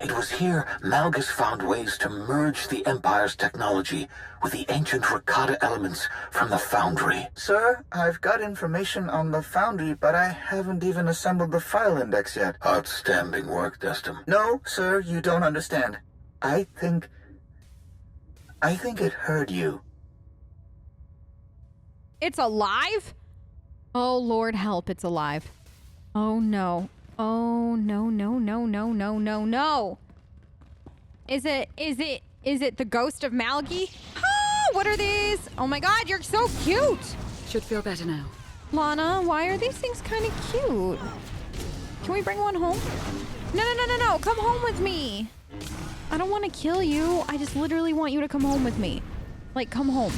It was here Malgus found ways to merge the Empire's technology with the ancient Rakata elements from the Foundry. Sir, I've got information on the Foundry, but I haven't even assembled the file index yet. Outstanding work, Destum. No, sir, you don't understand. I think it heard you. It's alive? Oh, Lord help, it's alive. Oh, no. Oh, no, no, no, no, no, no, no. Is it the ghost of Malgi? Ah, what are these? Oh my God, you're so cute. Should feel better now. Lana, why are these things kind of cute? Can we bring one home? No, no, no, no, no, come home with me. I don't want to kill you. I just literally want you to come home with me. Like, come home.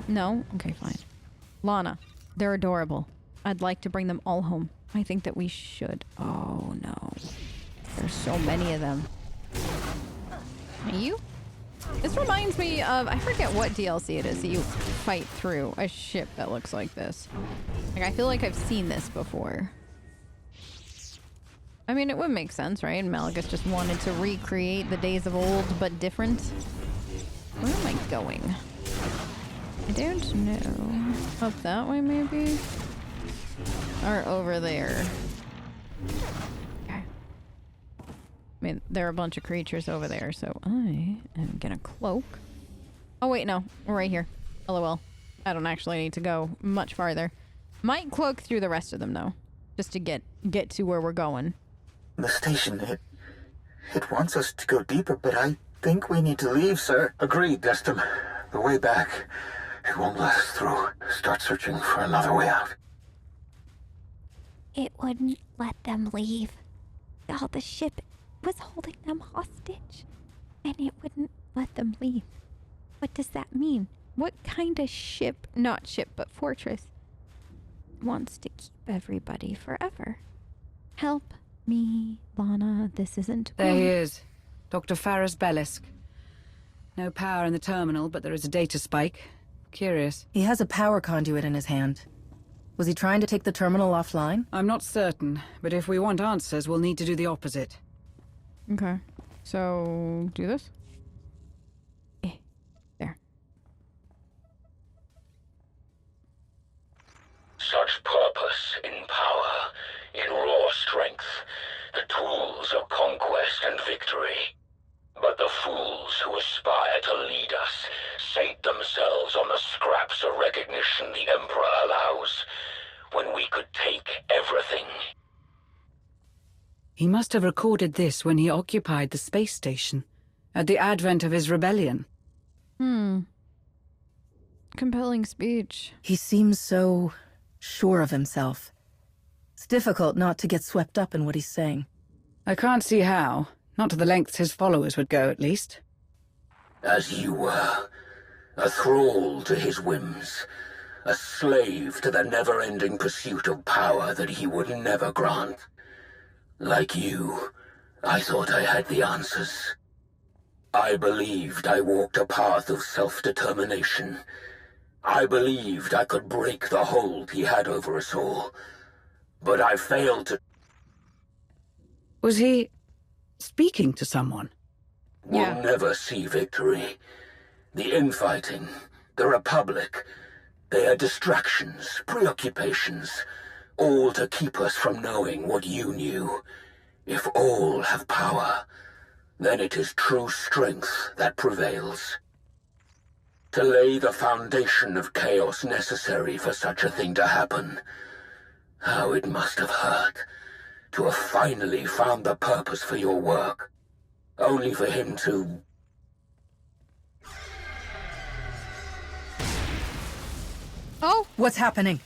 No? Okay, fine. Lana, they're adorable. I'd like to bring them all home. I think that we should. Oh, no. There's so many of them. You? This reminds me of... I forget what DLC it is that you fight through a ship that looks like this. Like, I feel like I've seen this before. I mean, it would make sense, right? Malgus just wanted to recreate the days of old, but different. Where am I going? I don't know. Up that way, maybe? Or over there. Okay. I mean, there are a bunch of creatures over there, so I am gonna cloak. Oh, wait, no. We're right here. LOL. I don't actually need to go much farther. Might cloak through the rest of them, though. Just to get to where we're going. The station, it wants us to go deeper, but I think we need to leave, sir. Agreed, Destum. The way back, it won't let us through. Start searching for another way out. It wouldn't let them leave. The ship was holding them hostage, and it wouldn't let them leave. What does that mean? What kind of ship, not ship, but fortress, Wants to keep everybody forever. Help me, Lana. This isn't There good. he is. Dr. Faris Bellisk. No power in the terminal, but there is a data spike. Curious. He has a power conduit in his hand. Was he trying to take the terminal offline? I'm not certain, but if we want answers, we'll need to do the opposite. Okay. So, do this? There. Such purpose in power, in raw strength, the tools of conquest and victory. But the fools who aspire to lead us sate themselves on the scraps of recognition the Emperor allows, when we could take everything. He must have recorded this when he occupied the space station, at the advent of his rebellion. Compelling speech. He seems so sure of himself. It's difficult not to get swept up in what he's saying. I can't see how. Not to the lengths his followers would go, at least. As you were, a thrall to his whims, a slave to the never-ending pursuit of power that he would never grant. Like you, I thought I had the answers. I believed I walked a path of self-determination. I believed I could break the hold he had over us all. But I failed to... Was he speaking to someone? We'll never see victory. The infighting, the Republic, they are distractions, preoccupations, all to keep us from knowing what you knew. If all have power, then it is true strength that prevails. To lay the foundation of chaos necessary for such a thing to happen. How it must have hurt to have finally found the purpose for your work, only for him to... Oh! What's happening?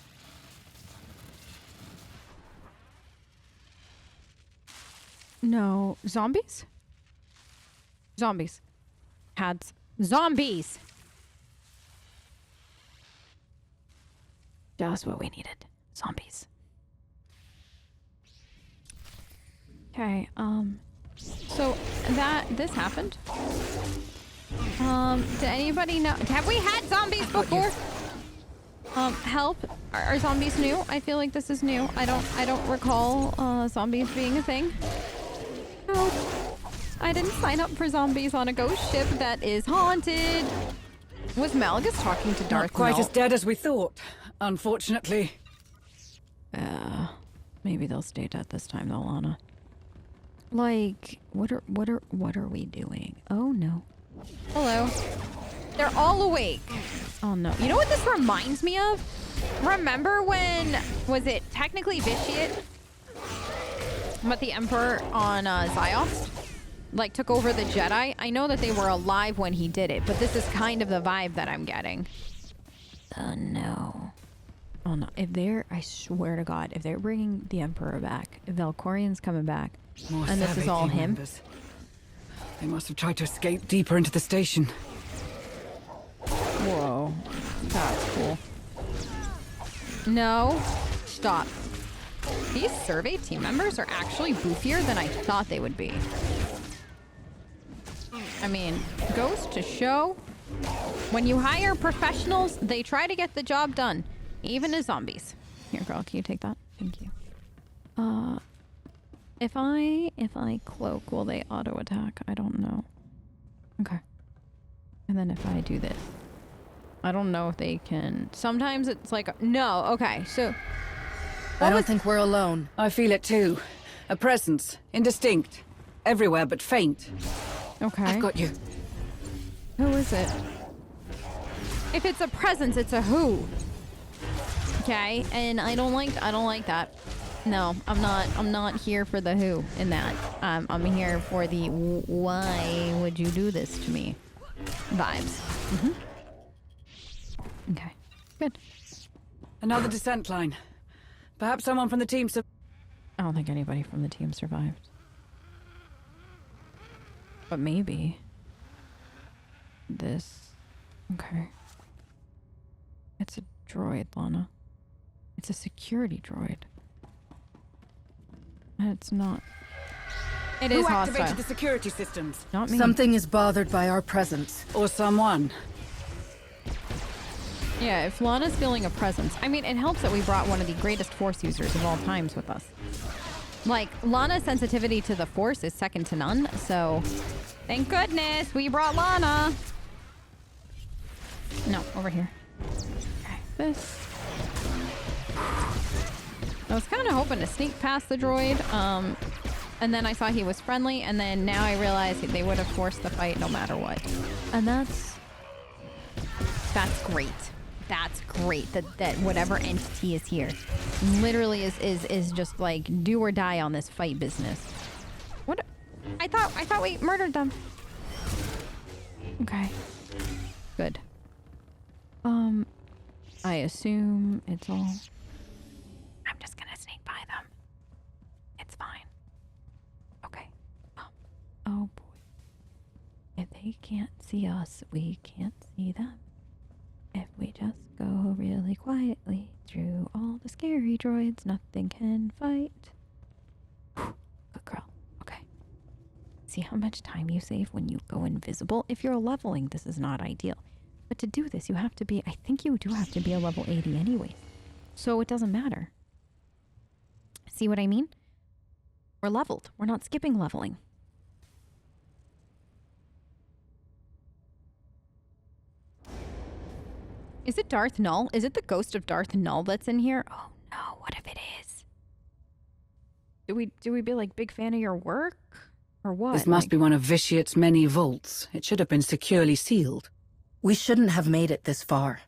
No. Zombies? Zombies. Hads. Zombies! Just what we needed. Zombies. Okay, so this happened. Did anybody know? Have we had zombies before? Help. Are zombies new? I feel like this is new. I don't recall, zombies being a thing. Help. I didn't sign up for zombies on a ghost ship that is haunted. Was Malgus talking to Darth Not quite Maul? as dead as we thought, unfortunately. Maybe they'll stay dead this time though, Lana. Like, what are we doing? Oh no. Hello. They're all awake. Oh no. You know what this reminds me of? Remember when, was it technically Vitiate? But the Emperor on Ziost, like, took over the Jedi? I know that they were alive when he did it, but this is kind of the vibe that I'm getting. Oh no. Oh no. If they're, I swear to God, if they're bringing the Emperor back, if Valkorian's coming back, More and this is all team him. members. They must have tried to escape deeper into the station. Whoa. That's cool. No. Stop. These survey team members are actually goofier than I thought they would be. I mean, goes to show, when you hire professionals, they try to get the job done, even as zombies. Here, girl, can you take that? Thank you. If I cloak, will they auto attack? I don't know. Okay. And then if I do this, I don't know if they can. Sometimes it's like, no, okay, so. I don't think we're alone. I feel it too. A presence. Indistinct. Everywhere but faint. Okay. I've got you. Who is it? If it's a presence, it's a who. Okay, and I don't like that. No, I'm not here for the who in that. I'm here for the why would you do this to me vibes. Okay, good. Another descent line. Perhaps someone from the team I don't think anybody from the team survived. But maybe. This. Okay. It's a droid, Lana. It's a security droid. And it's not. It is Who activated hostile. the security systems? Not me. Something is bothered by our presence. Or someone? Yeah, if Lana's feeling a presence. I mean, it helps that we brought one of the greatest Force users of all times with us. Like, Lana's sensitivity to the Force is second to none, so thank goodness we brought Lana. No, over here. Okay, this. I was kind of hoping to sneak past the droid, and then I saw he was friendly, and then now I realize they would have forced the fight no matter what. And that's great. That's great that whatever entity is here literally is just like do or die on this fight business. What? I thought we murdered them. Okay. Good. I assume it's all. I'm just gonna sneak by them. It's fine. Okay. Oh boy. If they can't see us, we can't see them. If we just go really quietly through all the scary droids, nothing can fight. Good girl. Okay. See how much time you save when you go invisible? If you're leveling, this is not ideal. But to do this, you have to be, I think you do have to be a level 80 anyways. So it doesn't matter. See what I mean? We're leveled. We're not skipping leveling. Is it Darth Null? Is it the ghost of Darth Null that's in here? Oh no, what if it is? Do we be like big fan of your work? Or what? This must be one of Vitiate's many vaults. It should have been securely sealed. We shouldn't have made it this far.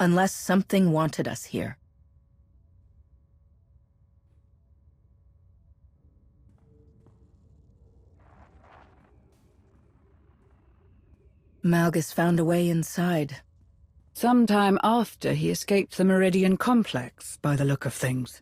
Unless something wanted us here. Malgus found a way inside. Sometime after he escaped the Meridian Complex, by the look of things.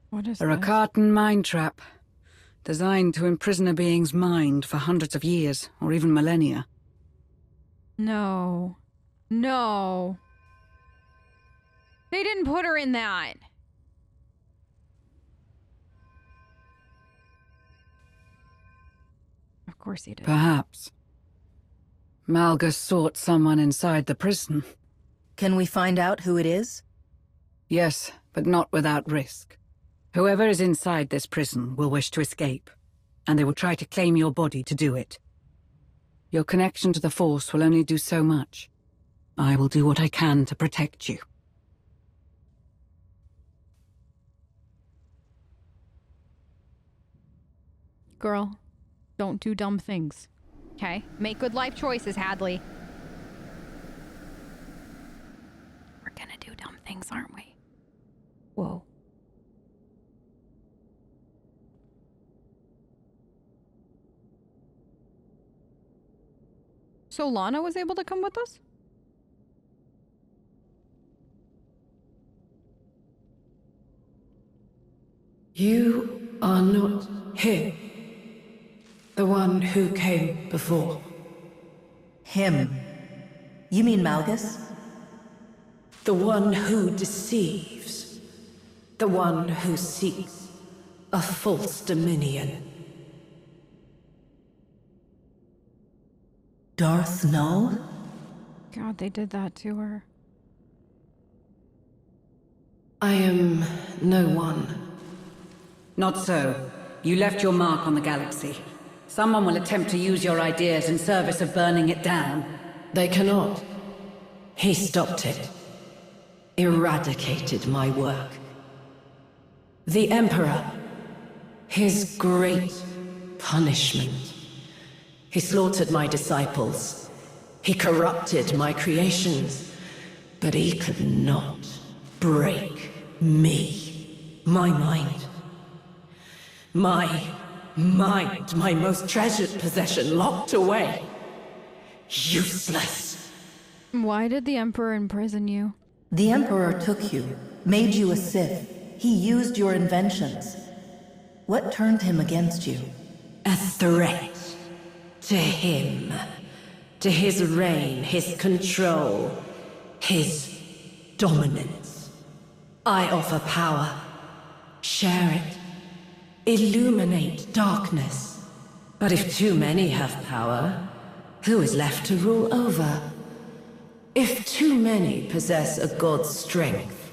What is A this? Rakatan mind trap, designed to imprison a being's mind for hundreds of years, or even millennia. No. No. They didn't put her in that. course he did. Perhaps. Malgus sought someone inside the prison. Can we find out who it is? Yes, but not without risk. Whoever is inside this prison will wish to escape, and they will try to claim your body to do it. Your connection to the Force will only do so much. I will do what I can to protect you. Girl, don't do dumb things. Okay? Make good life choices, Hadley. We're gonna do dumb things, aren't we? Whoa. So Lana was able to come with us? You are not him. The one who came before. Him. You mean Malgus? The one who deceives. The one who seeks a false dominion. Darth Null? God, they did that to her. I am no one. Not so. You left your mark on the galaxy. Someone will attempt to use your ideas in service of burning it down. They cannot. He stopped it. Eradicated my work. The Emperor. His great punishment. He slaughtered my disciples. He corrupted my creations. But he could not break me. My mind. My mind, my most treasured possession, locked away. Useless. Why did the Emperor imprison you? The Emperor took you, made you a Sith. He used your inventions. What turned him against you? A threat. To him. To his reign, his control, his dominance. I offer power. Share it. Illuminate darkness. But if too many have power, who is left to rule over? If too many possess a god's strength,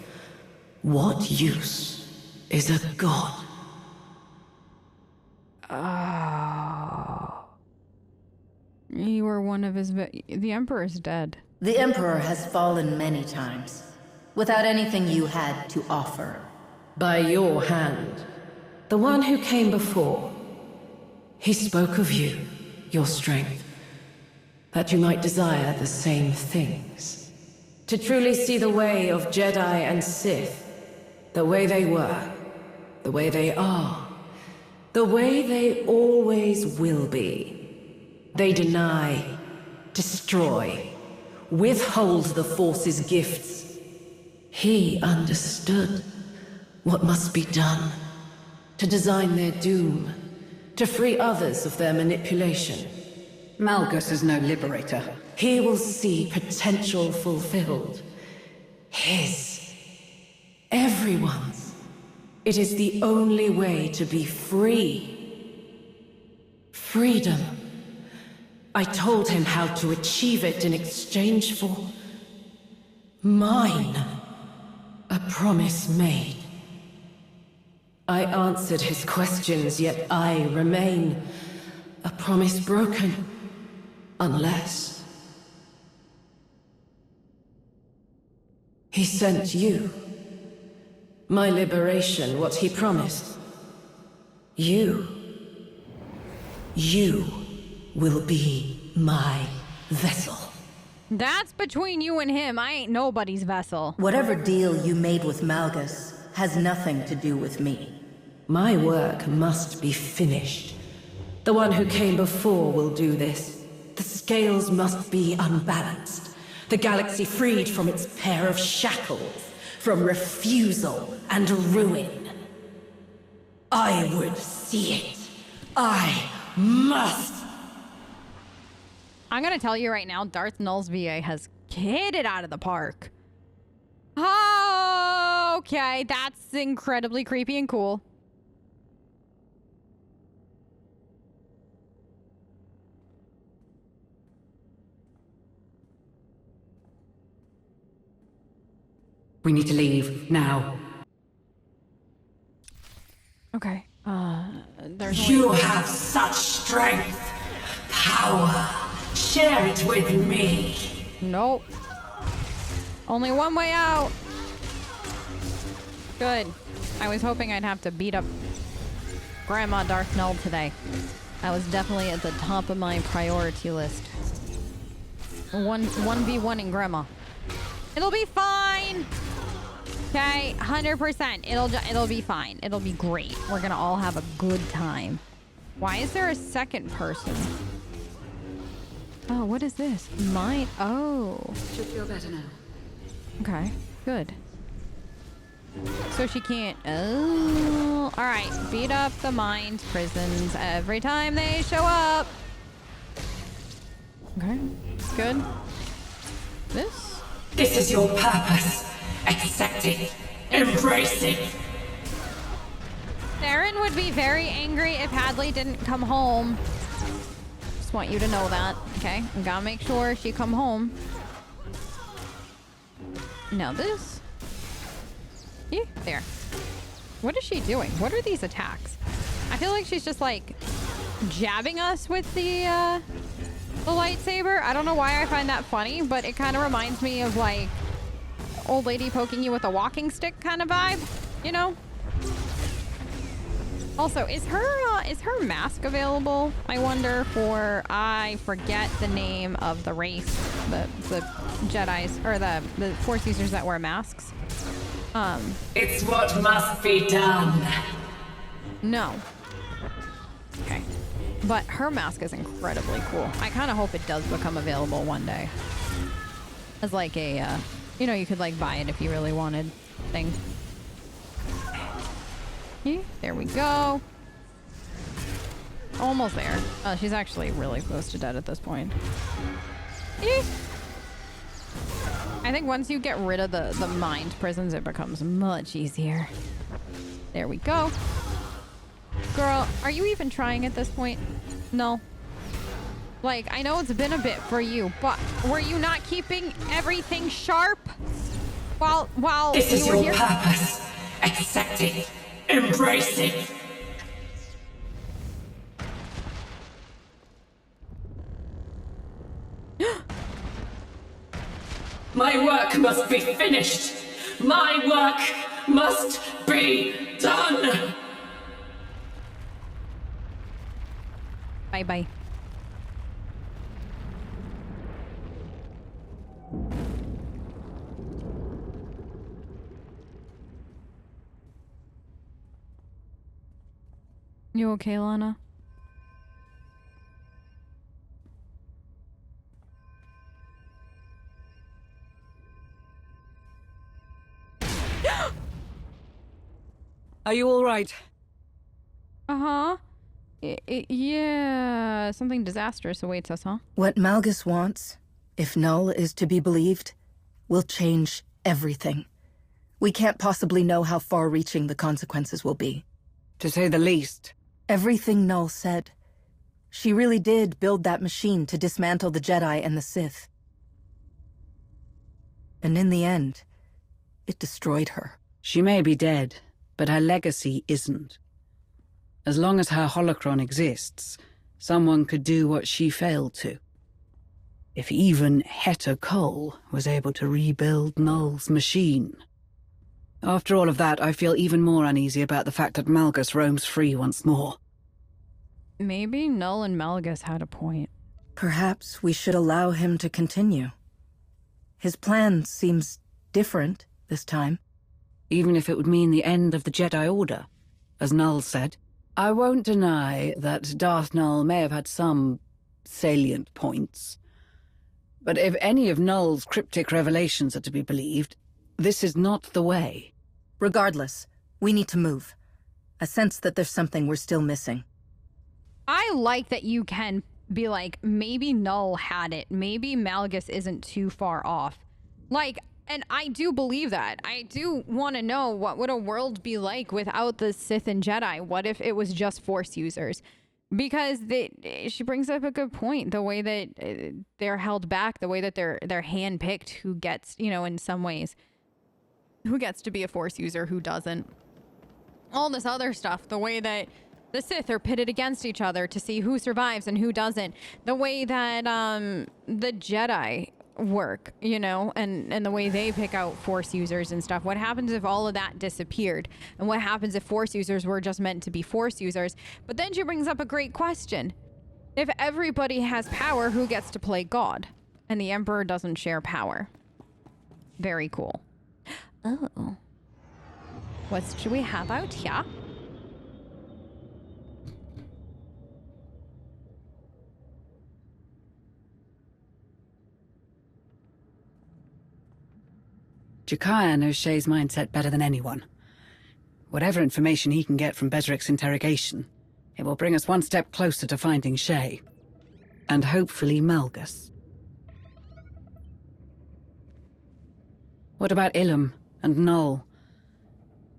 what use is a god? Oh. You were one of his... The Emperor's dead. The Emperor has fallen many times, without anything you had to offer. By your hand. The one who came before. He spoke of you, your strength. That you might desire the same things. To truly see the way of Jedi and Sith. The way they were. The way they are. The way they always will be. They deny, destroy, withhold the Force's gifts. He understood what must be done. To design their doom. To free others of their manipulation. Malgus is no liberator. He will see potential fulfilled. His. Everyone's. It is the only way to be free. Freedom. I told him how to achieve it in exchange for... mine. A promise made. I answered his questions, yet I remain. A promise broken. Unless... he sent you. My liberation, what he promised. You will be my vessel. That's between you and him. I ain't nobody's vessel. Whatever deal you made with Malgus has nothing to do with me. My work must be finished. The one who came before will do this. The scales must be unbalanced. The galaxy freed from its pair of shackles, from refusal and ruin. I would see it. I must. I'm gonna tell you right now, Darth Null's VA has hit it out of the park. Oh, okay, that's incredibly creepy and cool. We need to leave, now. Okay. There's You have such strength, power. Share it with me. Nope. Only one way out. Good. I was hoping I'd have to beat up Grandma Darth Null today. That was definitely at the top of my priority list. 1v1 in Grandma. It'll be fine. Okay, 100%. It'll be fine. It'll be great. We're gonna all have a good time. Why is there a second person? Oh, what is this? Mine. Oh. Should feel better now. Okay, good. So she can't. Oh, all right. Beat up the mind prisons every time they show up. Okay, good. This is your purpose. Accept it. Embrace it. Theron would be very angry if Hadley didn't come home. Just want you to know that, okay? I gotta make sure she come home. Now this. There. What is she doing? What are these attacks? I feel like she's just like jabbing us with the lightsaber. I don't know why I find that funny, but it kind of reminds me of like old lady poking you with a walking stick kind of vibe, you know? Also, is her mask available? I wonder for, I forget the name of the race, the Jedis, or the Force users that wear masks. It's what must be done. No. Okay. But her mask is incredibly cool. I kind of hope it does become available one day. As like a, you know, you could like buy it if you really wanted thing. There we go. Almost there. Oh, she's actually really close to dead at this point. I think once you get rid of the mind prisons, it becomes much easier. There we go. Girl, are you even trying at this point? No. Like, I know it's been a bit for you, but were you not keeping everything sharp while this is you were your here? Purpose. Accept it. Embrace it. My work must be finished. My work must be done. Bye-bye. You okay, Lana? Are you all right? Uh-huh. Yeah, something disastrous awaits us, huh? What Malgus wants, if Null is to be believed, will change everything. We can't possibly know how far-reaching the consequences will be. To say the least. Everything Null said. She really did build that machine to dismantle the Jedi and the Sith. And in the end, it destroyed her. She may be dead, but her legacy isn't. As long as her holocron exists, someone could do what she failed to. If even Heta Cole was able to rebuild Null's machine. After all of that, I feel even more uneasy about the fact that Malgus roams free once more. Maybe Null and Malgus had a point. Perhaps we should allow him to continue. His plan seems different this time. Even if it would mean the end of the Jedi Order, as Null said. I won't deny that Darth Null may have had some salient points. But if any of Null's cryptic revelations are to be believed, this is not the way. Regardless, we need to move. I sense that there's something we're still missing. I like that you can be like, maybe Null had it. Maybe Malgus isn't too far off. Like, and I do believe that. I do want to know what would a world be like without the Sith and Jedi. What if it was just Force users? Because she brings up a good point. The way that they're held back, the way that they're handpicked, who gets, you know, in some ways. Who gets to be a Force user, who doesn't? All this other stuff, the way that the Sith are pitted against each other to see who survives and who doesn't. The way that the Jedi work, you know, and the way they pick out Force users and stuff. What happens if all of that disappeared? And what happens if Force users were just meant to be Force users? But then she brings up a great question. If everybody has power, who gets to play God? And the Emperor doesn't share power. Very cool. Oh. What should we have out here? Jakaya knows Shay's mindset better than anyone. Whatever information he can get from Bezric's interrogation, it will bring us one step closer to finding Shay. And hopefully Malgus. What about Ilum and Null?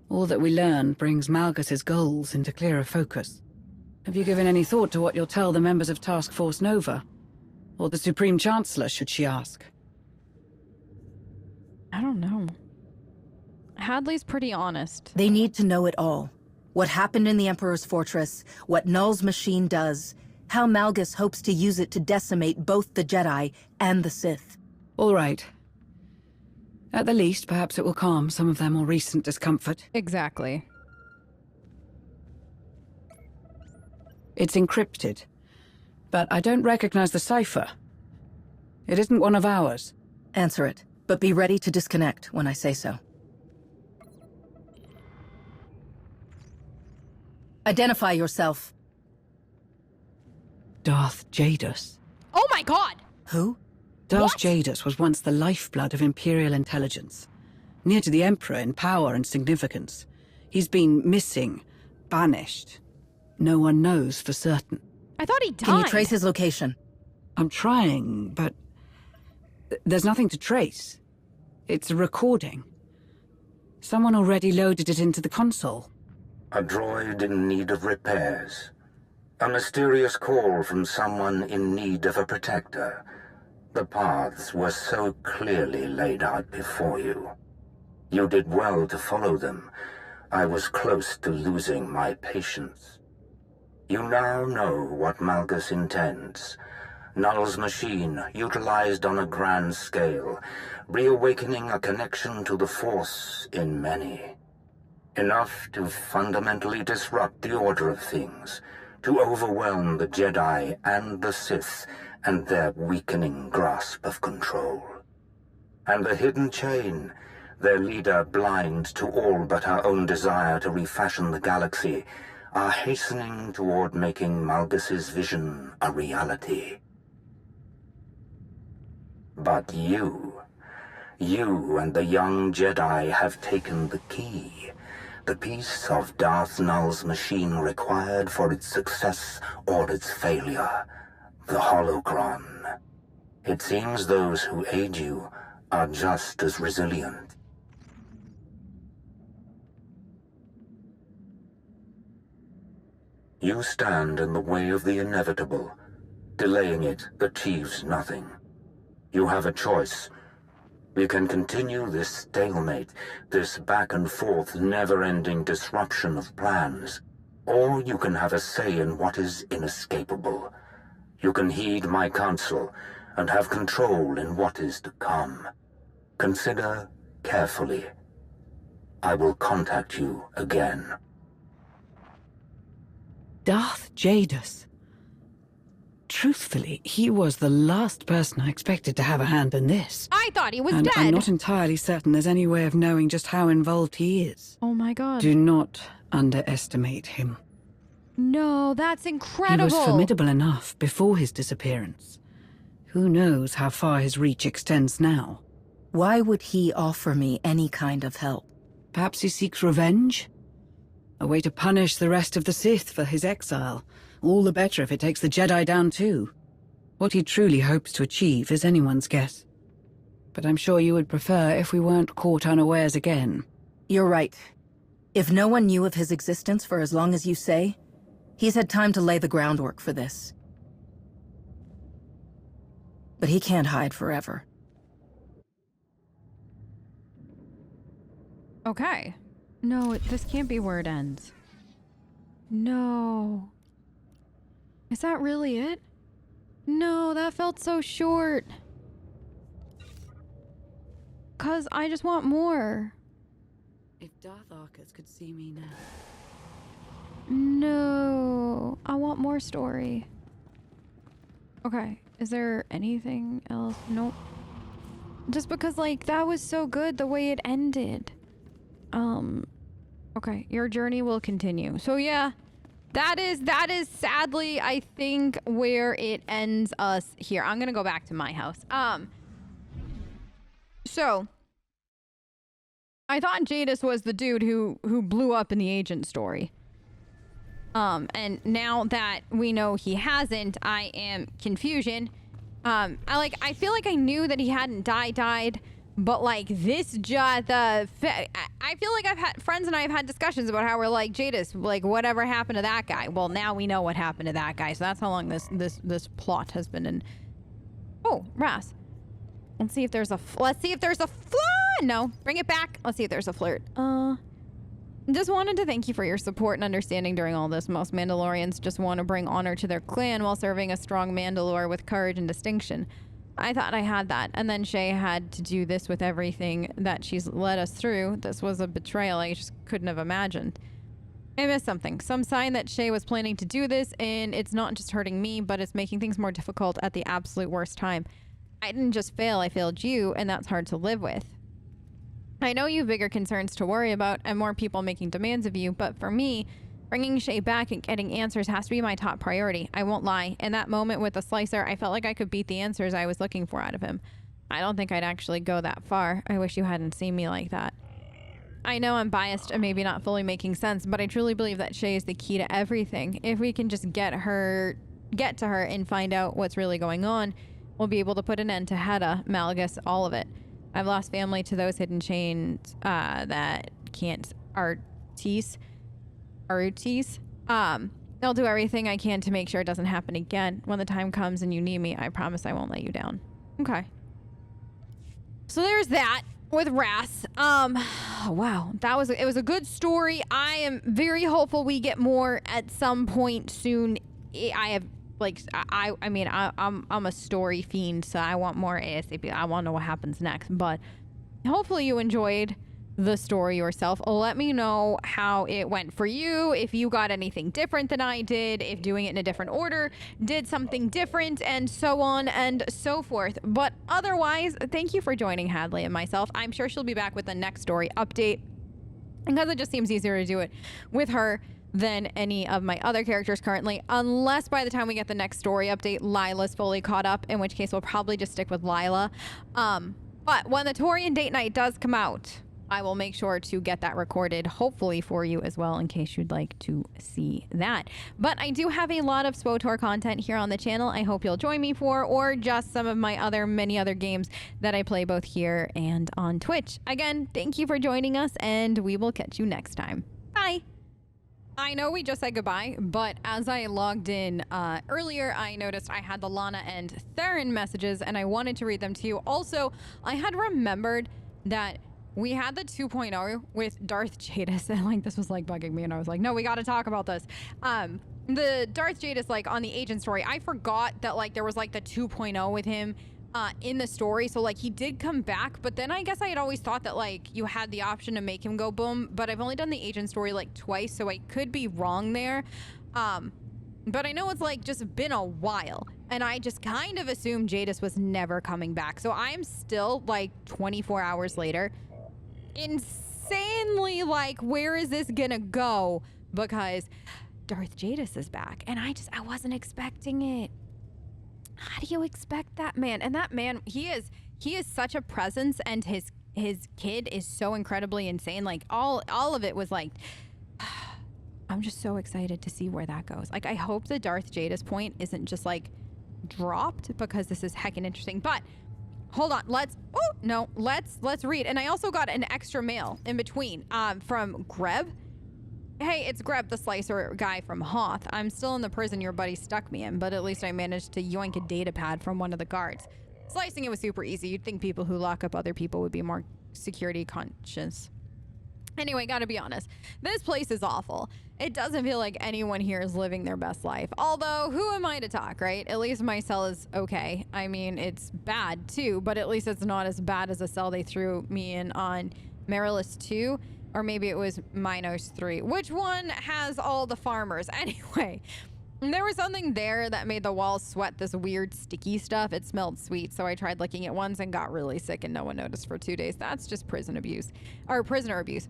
All that we learn brings Malgus's goals into clearer focus. Have you given any thought to what you'll tell the members of Task Force Nova? Or the Supreme Chancellor, should she ask? I don't know. Hadley's pretty honest. They need to know it all. What happened in the Emperor's fortress, what Null's machine does, how Malgus hopes to use it to decimate both the Jedi and the Sith. All right. At the least, perhaps it will calm some of their more recent discomfort. Exactly. It's encrypted, but I don't recognize the cipher. It isn't one of ours. Answer it, but be ready to disconnect when I say so. Identify yourself. Darth Jadus. Oh my god! Who? Darth Jadus was once the lifeblood of Imperial intelligence. Near to the Emperor in power and significance. He's been missing, banished. No one knows for certain. I thought he died. Can you trace his location? I'm trying, but there's nothing to trace. It's a recording. Someone already loaded it into the console. A droid in need of repairs. A mysterious call from someone in need of a protector. The paths were so clearly laid out before you. You did well to follow them. I was close to losing my patience. You now know what Malgus intends. Null's machine, utilized on a grand scale, reawakening a connection to the Force in many. Enough to fundamentally disrupt the order of things, to overwhelm the Jedi and the Sith and their weakening grasp of control. And the hidden chain, their leader blind to all but her own desire to refashion the galaxy, are hastening toward making Malgus's vision a reality. But you and the young Jedi have taken the key, the piece of Darth Null's machine required for its success or its failure, the holocron. It seems those who aid you are just as resilient. You stand in the way of the inevitable. Delaying it achieves nothing. You have a choice. We can continue this stalemate, this back-and-forth, never-ending disruption of plans. Or you can have a say in what is inescapable. You can heed my counsel and have control in what is to come. Consider carefully. I will contact you again. Darth Jadus. Truthfully, he was the last person I expected to have a hand in this. I thought he was and dead. I'm not entirely certain there's any way of knowing just how involved he is. Oh my god. Do not underestimate him. No, that's incredible. He was formidable enough before his disappearance. Who knows how far his reach extends now? Why would he offer me any kind of help? Perhaps he seeks revenge? A way to punish the rest of the Sith for his exile. All the better if it takes the Jedi down too. What he truly hopes to achieve is anyone's guess. But I'm sure you would prefer if we weren't caught unawares again. You're right. If no one knew of his existence for as long as you say, he's had time to lay the groundwork for this. But he can't hide forever. Okay. No, this can't be where it ends. No. Is that really it? No, that felt so short. 'Cause I just want more. If Darth Arcus could see me now. No. I want more story. Okay. Is there anything else? Nope. Just because, like, that was so good the way it ended. Okay. Your journey will continue. So, yeah. That is sadly, I think, where it ends us here. I'm gonna go back to my house. So I thought Jadis was the dude who blew up in the agent story. And now that we know he hasn't, I am confusion. I feel like I knew that he hadn't died, but like this I feel like I've had friends and I have had discussions about how we're like, Jadis, like whatever happened to that guy? Well, now we know what happened to that guy, so that's how long this plot has been in. Oh, Ras. Let's see if there's a no, bring it back. Let's see if there's a flirt. Just wanted to thank you for your support and understanding during all this. Most Mandalorians just want to bring honor to their clan while serving a strong Mandalore with courage and distinction. I thought I had that, and then Shay had to do this with everything that she's led us through. This was a betrayal I just couldn't have imagined. I missed something. Some sign that Shay was planning to do this, and it's not just hurting me, but it's making things more difficult at the absolute worst time. I didn't just fail, I failed you, and that's hard to live with. I know you have bigger concerns to worry about and more people making demands of you, but for me, bringing Shay back and getting answers has to be my top priority. I won't lie. In that moment with the slicer, I felt like I could beat the answers I was looking for out of him. I don't think I'd actually go that far. I wish you hadn't seen me like that. I know I'm biased and maybe not fully making sense, but I truly believe that Shay is the key to everything. If we can just get to her and find out what's really going on, we'll be able to put an end to Hedda, Malgus, all of it. I've lost family to those hidden chains that can't Artis. I'll do everything I can to make sure it doesn't happen again. When the time comes and you need me, I promise I won't let you down. Okay. So there's that with Ras. Wow, it was a good story. I am very hopeful we get more at some point soon. I'm a story fiend, so I want more ASAP. I want to know what happens next, but hopefully you enjoyed the story yourself. Let me know how it went for you, if you got anything different than I did, if doing it in a different order did something different, and so on and so forth. But otherwise, thank you for joining Hadley and myself. I'm sure she'll be back with the next story update, because it just seems easier to do it with her than any of my other characters currently, unless by the time we get the next story update, Lila's fully caught up, in which case we'll probably just stick with Lila. But when the Torian date night does come out, I will make sure to get that recorded, hopefully for you as well, in case you'd like to see that. But I do have a lot of SWTOR content here on the channel I hope you'll join me for, or just some of my many other games that I play both here and on Twitch. Again, thank you for joining us, and we will catch you next time. Bye! I know we just said goodbye, but as I logged in earlier, I noticed I had the Lana and Theron messages, and I wanted to read them to you. Also, I had remembered that we had the 2.0 with Darth Jadis, and like this was like bugging me, and I was like, no, we got to talk about this. The Darth Jadis, like on the agent story, I forgot that like there was like the 2.0 with him in the story. So like he did come back, but then I guess I had always thought that like you had the option to make him go boom, but I've only done the agent story like twice, so I could be wrong there. But I know it's like just been a while, and I just kind of assumed Jadis was never coming back. So I'm still like 24 hours later, insanely like, where is this gonna go? Because Darth Jadis is back, and I wasn't expecting it. How do you expect that man? And that man, he is such a presence, and his kid is so incredibly insane. Like all of it was like, I'm just so excited to see where that goes. Like I hope the Darth Jadis point isn't just like dropped, because this is heckin' interesting. But hold on, let's read. And I also got an extra mail in between from Greb. Hey, it's Greb, the slicer guy from Hoth. I'm still in the prison your buddy stuck me in, but at least I managed to yoink a data pad from one of the guards. Slicing it was super easy. You'd think people who lock up other people would be more security conscious. Anyway, gotta be honest, this place is awful. It doesn't feel like anyone here is living their best life. Although, who am I to talk, right? At least my cell is okay. I mean, it's bad too, but at least it's not as bad as a cell they threw me in on Marilis 2, or maybe it was Minos 3. Which one has all the farmers? Anyway, there was something there that made the walls sweat this weird sticky stuff. It smelled sweet, so I tried licking it once and got really sick and no one noticed for 2 days. That's just prison abuse, or prisoner abuse.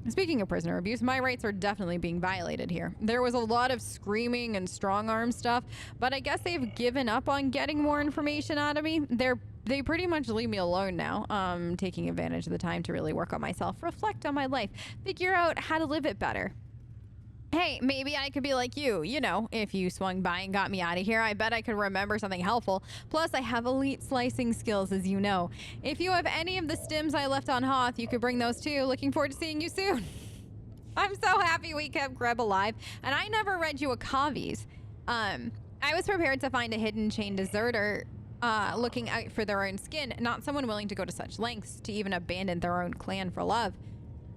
Speaking of prisoner abuse, my rights are definitely being violated here. There was a lot of screaming and strong arm stuff, but I guess they've given up on getting more information out of me. They pretty much leave me alone now, taking advantage of the time to really work on myself, reflect on my life, figure out how to live it better. Hey, maybe I could be like you know, if you swung by and got me out of here, I bet I could remember something helpful. Plus, I have elite slicing skills, as you know. If you have any of the stims I left on Hoth, you could bring those too. Looking forward to seeing you soon. I'm so happy we kept Greb alive. And I never read you a Kavi's. I was prepared to find a hidden chain deserter looking out for their own skin, not someone willing to go to such lengths to even abandon their own clan for love.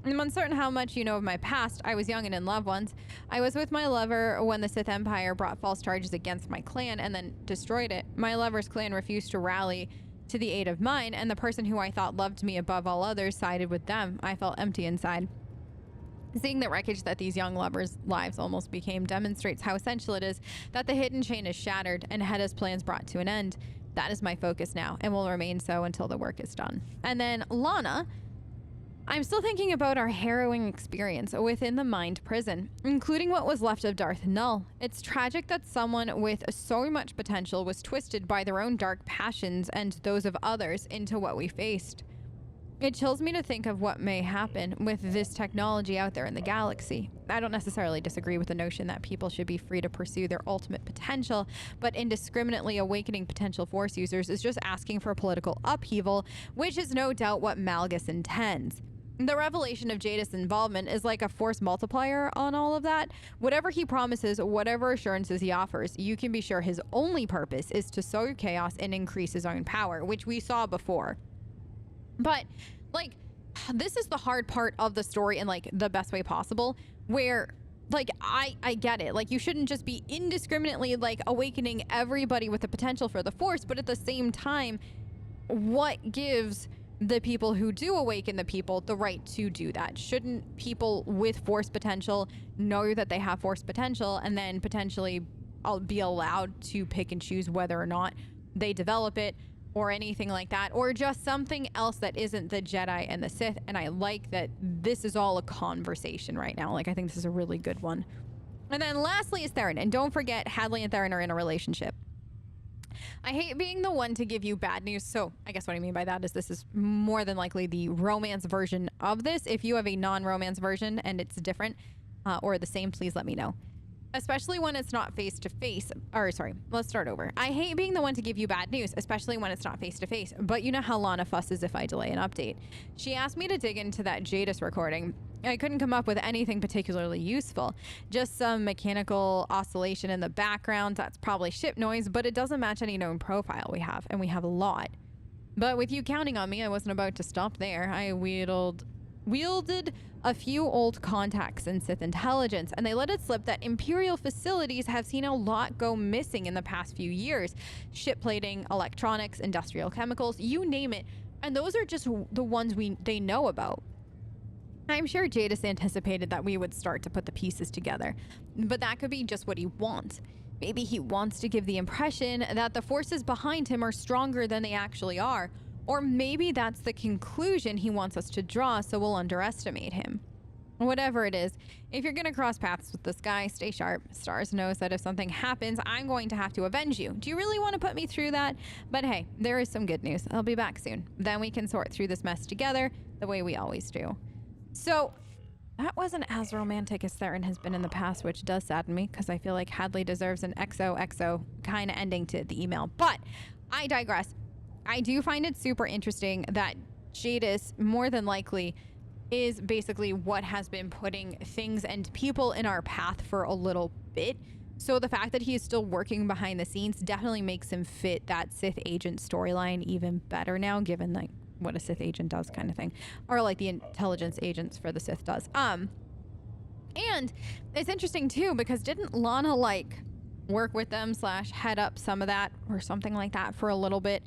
I'm uncertain how much you know of my past. I was young and in love once. I was with my lover when the Sith Empire brought false charges against my clan and then destroyed it. My lover's clan refused to rally to the aid of mine, and the person who I thought loved me above all others sided with them. I felt empty inside. Seeing the wreckage that these young lovers' lives almost became demonstrates how essential it is that the hidden chain is shattered and Hedda's plans brought to an end. That is my focus now, and will remain so until the work is done. And then Lana... I'm still thinking about our harrowing experience within the Mind Prison, including what was left of Darth Null. It's tragic that someone with so much potential was twisted by their own dark passions and those of others into what we faced. It chills me to think of what may happen with this technology out there in the galaxy. I don't necessarily disagree with the notion that people should be free to pursue their ultimate potential, but indiscriminately awakening potential Force users is just asking for political upheaval, which is no doubt what Malgus intends. The revelation of Jadis' involvement is like a force multiplier on all of that. Whatever he promises, whatever assurances he offers, you can be sure his only purpose is to sow chaos and increase his own power, which we saw before. But, like, this is the hard part of the story in, like, the best way possible, where, like, I get it. Like, you shouldn't just be indiscriminately, like, awakening everybody with the potential for the Force, but at the same time, what gives the people who do awaken the people the right to do that? Shouldn't people with Force potential know that they have Force potential and then potentially be allowed to pick and choose whether or not they develop it or anything like that, or just something else that isn't the Jedi and the Sith? And I like that this is all a conversation right now. Like, I think this is a really good one. And then lastly is Theron, and don't forget Hadley and Theron are in a relationship. I hate being the one to give you bad news. So I guess what I mean by that is this is more than likely the romance version of this. If you have a non-romance version and it's different or the same, please let me know. Especially when it's not face-to-face. Or sorry, let's start over. I hate being the one to give you bad news, especially when it's not face-to-face. But you know how Lana fusses if I delay an update. She asked me to dig into that Jadis recording. I couldn't come up with anything particularly useful. Just some mechanical oscillation in the background. That's probably ship noise, but it doesn't match any known profile we have, and we have a lot. But with you counting on me, I wasn't about to stop there. I wielded a few old contacts in Sith intelligence, and they let it slip that Imperial facilities have seen a lot go missing in the past few years. Ship plating, electronics, industrial chemicals, you name it. And those are just the ones they know about. I'm sure Jadis anticipated that we would start to put the pieces together, but that could be just what he wants. Maybe he wants to give the impression that the forces behind him are stronger than they actually are, or maybe that's the conclusion he wants us to draw, so we'll underestimate him. Whatever it is, if you're gonna cross paths with this guy, stay sharp. Stars knows that if something happens, I'm going to have to avenge you. Do you really want to put me through that? But hey, there is some good news. I'll be back soon. Then we can sort through this mess together, the way we always do. So, that wasn't as romantic as Theron has been in the past, which does sadden me, because I feel like Hadley deserves an XOXO kind of ending to the email. But, I digress. I do find it super interesting that Jadis, more than likely, is basically what has been putting things and people in our path for a little bit. So the fact that he is still working behind the scenes definitely makes him fit that Sith agent storyline even better now, given like what a Sith agent does kind of thing. Or like the intelligence agents for the Sith does. And it's interesting too, because didn't Lana like work with them / head up some of that or something like that for a little bit?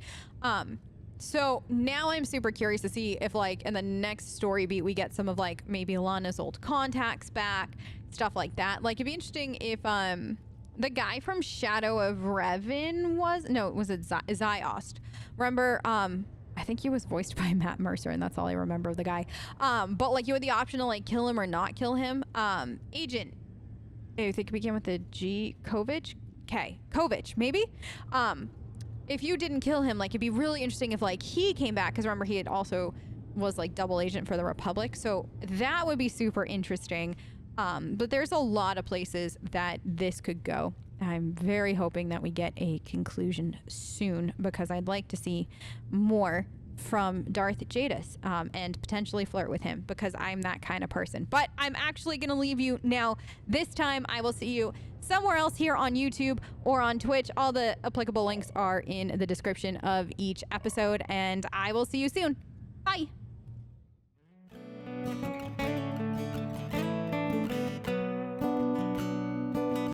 So now I'm super curious to see if like in the next story beat we get some of like maybe Lana's old contacts back, stuff like that. Like it'd be interesting if the guy from Shadow of Revan was Ziost. Remember, I think he was voiced by Matt Mercer, and that's all I remember of the guy. But like you had the option to like kill him or not kill him. Agent, I think it began with the G, Kovich? Kovich, maybe? If you didn't kill him, like it'd be really interesting if like he came back, because remember he had also was like double agent for the Republic, so that would be super interesting. But there's a lot of places that this could go. I'm very hoping that we get a conclusion soon, because I'd like to see more from Darth Jadis and potentially flirt with him, because I'm that kind of person. But I'm actually going to leave you now. This time I will see you somewhere else here on YouTube or on Twitch. All the applicable links are in the description of each episode, and I will see you soon. Bye.